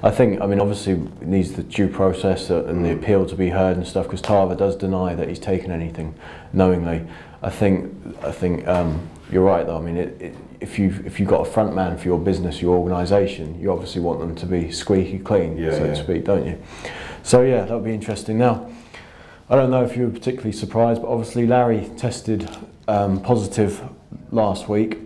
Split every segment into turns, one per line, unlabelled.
I think, I mean, obviously it needs the due process and the appeal to be heard and stuff, because Tarver does deny that he's taken anything knowingly. I think you're right though. I mean, if you've got a front man for your business, your organisation, you obviously want them to be squeaky clean, so to speak, don't you? So yeah, that would be interesting. Now, I don't know if you were particularly surprised, but obviously Larry tested positive last week.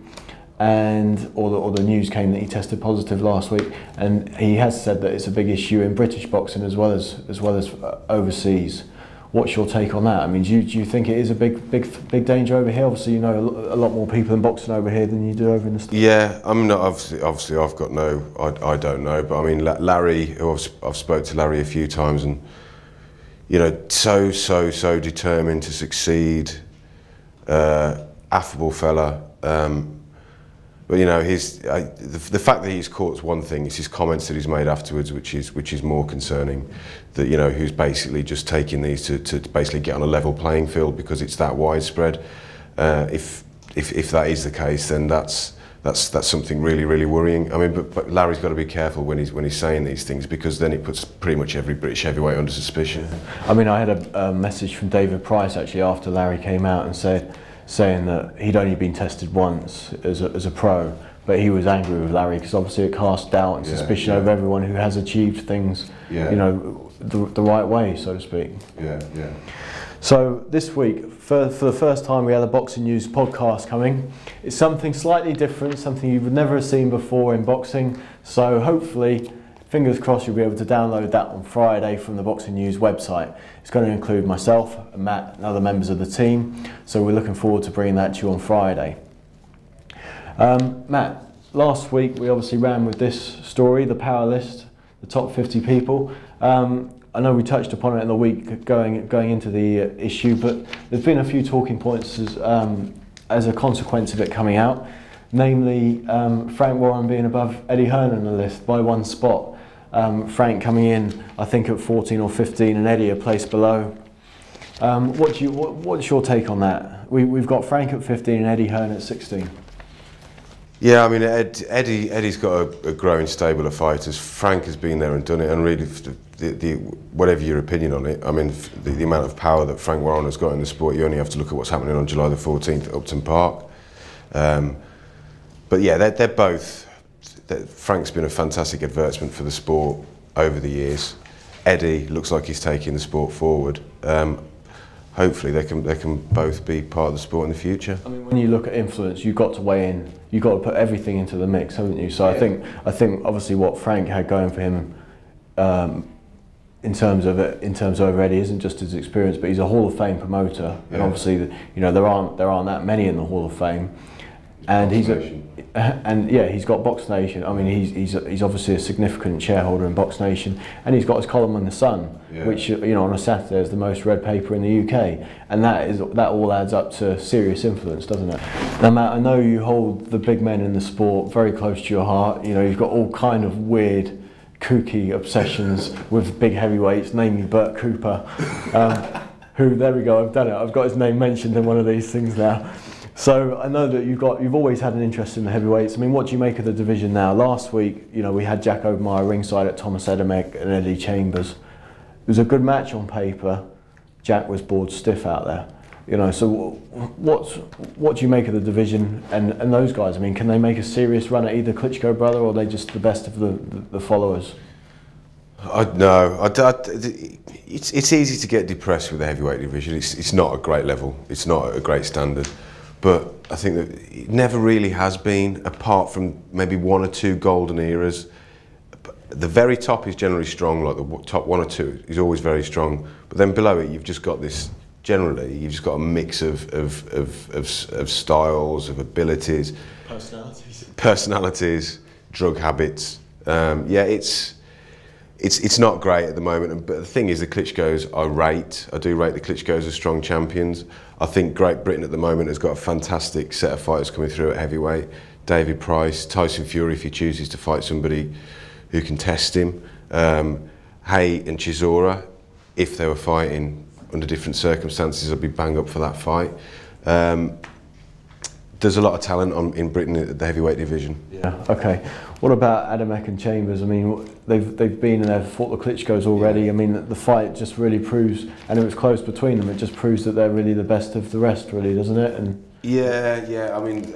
Or the news came that he tested positive last week, and he has said that it's a big issue in British boxing as well as overseas. What's your take on that? I mean, do you think it is a big danger over here? Obviously, you know a lot more people in boxing over here than you do over in the States.
Yeah, I mean, obviously, I've got I don't know, but I mean, Larry, I've spoke to Larry a few times, and you know, so determined to succeed, affable fella. But you know, the fact that he's caught is one thing. It's his comments that he's made afterwards, which is more concerning. That, you know, who's basically just taking these to basically get on a level playing field because it's that widespread. If that is the case, then that's something really worrying. I mean, but Larry's got to be careful when he's saying these things, because then it puts pretty much every British heavyweight under suspicion.
I mean, I had a message from David Price actually after Larry came out and saying that he'd only been tested once as a pro, but he was angry with Larry because obviously it cast doubt and suspicion over everyone who has achieved things, you know, the right way, so to speak.
Yeah.
So this week, for the first time, we had a Boxing News podcast coming. It's something slightly different, something you would never have seen before in boxing. So hopefully, fingers crossed, you'll be able to download that on Friday from the Boxing News website. It's going to include myself, and Matt, and other members of the team. So we're looking forward to bringing that to you on Friday. Matt, last week we obviously ran with this story, the power list, the top 50 people. I know we touched upon it in the week going into the issue, but there's been a few talking points as a consequence of it coming out. Namely, Frank Warren being above Eddie Hearn on the list by one spot. Frank coming in, I think, at 14 or 15, and Eddie a place below. What's your take on that? We've got Frank at 15 and Eddie Hearn at 16.
Yeah, I mean, Eddie's got a growing stable of fighters. Frank has been there and done it, and really, whatever your opinion on it, I mean, the amount of power that Frank Warren has got in the sport, you only have to look at what's happening on July the 14th at Upton Park. But yeah, they're both. Frank's been a fantastic advertisement for the sport over the years. Eddie looks like he's taking the sport forward. Hopefully they can both be part of the sport in the future.
I mean, when you look at influence, you've got to weigh in. You've got to put everything into the mix, haven't you? So yeah. I think obviously what Frank had going for him in terms of Eddie isn't just his experience, but he's a Hall of Fame promoter, and obviously there aren't that many in the Hall of Fame. And he's got Box Nation. I mean, he's obviously a significant shareholder in Box Nation, and he's got his column in the Sun, which, you know, on a Saturday is the most read paper in the UK, and that all adds up to serious influence, doesn't it? Now, Matt, I know you hold the big men in the sport very close to your heart. You know, you've got all kind of weird, kooky obsessions with big heavyweights, namely Bert Cooper, who, there we go, I've done it. I've got his name mentioned in one of these things now. So I know that you've always had an interest in the heavyweights. I mean, what do you make of the division now? Last week, you know, we had Jack Obermeyer ringside at Thomas Edemek and Eddie Chambers. It was a good match on paper. Jack was bored stiff out there. You know, so what do you make of the division and those guys? I mean, can they make a serious run at either Klitschko brother, or are they just the best of the followers? It's easy to get depressed with the heavyweight division. It's not a great level. It's not a great standard. But I think that it never really has been, apart from maybe one or two golden eras. The very top is generally strong, like the top one or two is always very strong. But then below it, you've just got this. Generally, you've just got a mix of styles, of abilities, personalities, drug habits. Yeah, it's not great at the moment. But the thing is, the Klitschkos I do rate the Klitschkos as strong champions. I think Great Britain at the moment has got a fantastic set of fighters coming through at heavyweight. David Price, Tyson Fury, if he chooses to fight somebody who can test him. Hay and Chisora, if they were fighting under different circumstances, I'd be bang up for that fight.
there's a lot of talent in Britain at the heavyweight division.
Yeah. Okay. What about Adamek and Chambers? I mean, they've been in there, fought the Klitschko's already. I mean, the fight just really proves, and it was close between them. It just proves that they're really the best of the rest, really, doesn't it? And
yeah. I mean,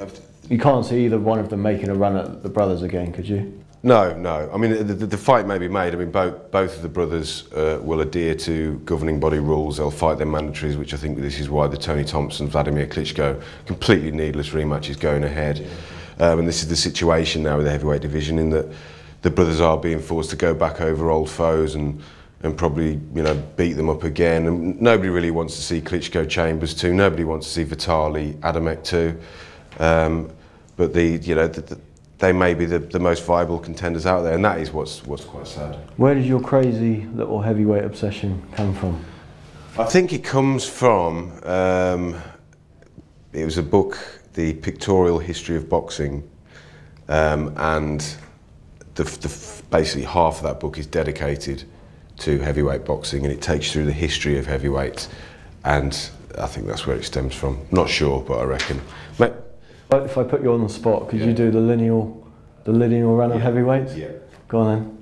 you can't see either one of them making a run at the brothers again, could you?
No. I mean, the fight may be made. I mean, both of the brothers will adhere to governing body rules. They'll fight their mandatories, which I think this is why the Tony Thompson, Vladimir Klitschko, completely needless rematch is going ahead. And this is the situation now with the heavyweight division, in that the brothers are being forced to go back over old foes and probably, you know, beat them up again. And nobody really wants to see Klitschko Chambers 2. Nobody wants to see Vitali Adamek 2. But they may be the most viable contenders out there, and that is what's quite sad.
Where did your crazy little heavyweight obsession come from?
I think it comes from, it was a book, The Pictorial History of Boxing, and basically half of that book is dedicated to heavyweight boxing, and it takes you through the history of heavyweight, and I think that's where it stems from. Not sure, but I reckon.
If I put you on the spot, could you do the lineal run of heavyweights?
Yeah.
Go on then.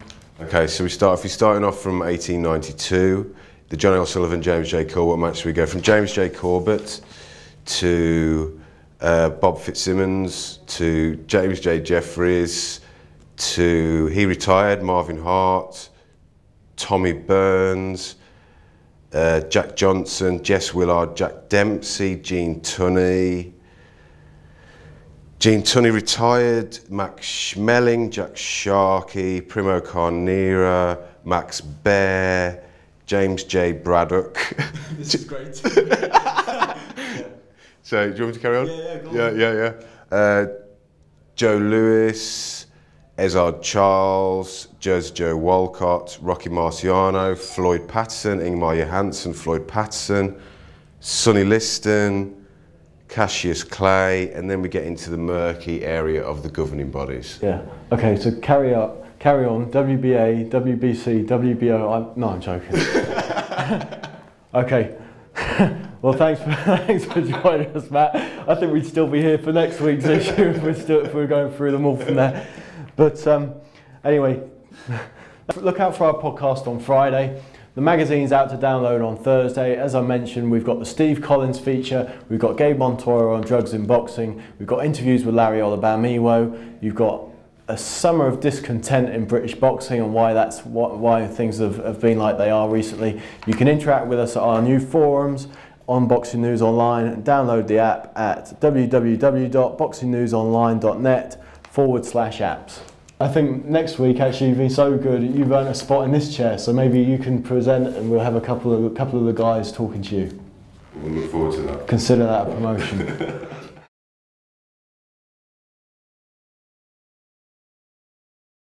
Okay, so if we're starting off from 1892, the John L. Sullivan, James J. Corbett match, we go from James J. Corbett to Bob Fitzsimmons, to James J. Jeffries, to, he retired, Marvin Hart, Tommy Burns, Jack Johnson, Jess Willard, Jack Dempsey, Gene Tunney. Gene Tunney retired, Max Schmeling, Jack Sharkey, Primo Carnera, Max Baer, James J. Braddock.
This is great.
So, do you want me to carry on?
Yeah, go on.
Joe Lewis, Ezard Charles, Joe Walcott, Rocky Marciano, Floyd Patterson, Ingmar Johansson, Floyd Patterson, Sonny Liston, Cassius Clay, and then we get into the murky area of the governing bodies.
Yeah. Okay, so carry on. WBA, WBC, WBO. No, I'm joking. Okay. Well, thanks for joining us, Matt. I think we'd still be here for next week's issue if we're going through them all from there. But anyway, look out for our podcast on Friday. The magazine's out to download on Thursday. As I mentioned, we've got the Steve Collins feature, we've got Gabe Montoya on drugs in boxing, we've got interviews with Larry Olabamiwo, you've got a summer of discontent in British boxing and why things have been like they are recently. You can interact with us at our new forums on Boxing News Online and download the app at www.boxingnewsonline.net/apps. I think next week, actually, you've been so good, you've earned a spot in this chair, so maybe you can present and we'll have a couple of the guys talking to you.
We'll look forward to that.
Consider that a promotion.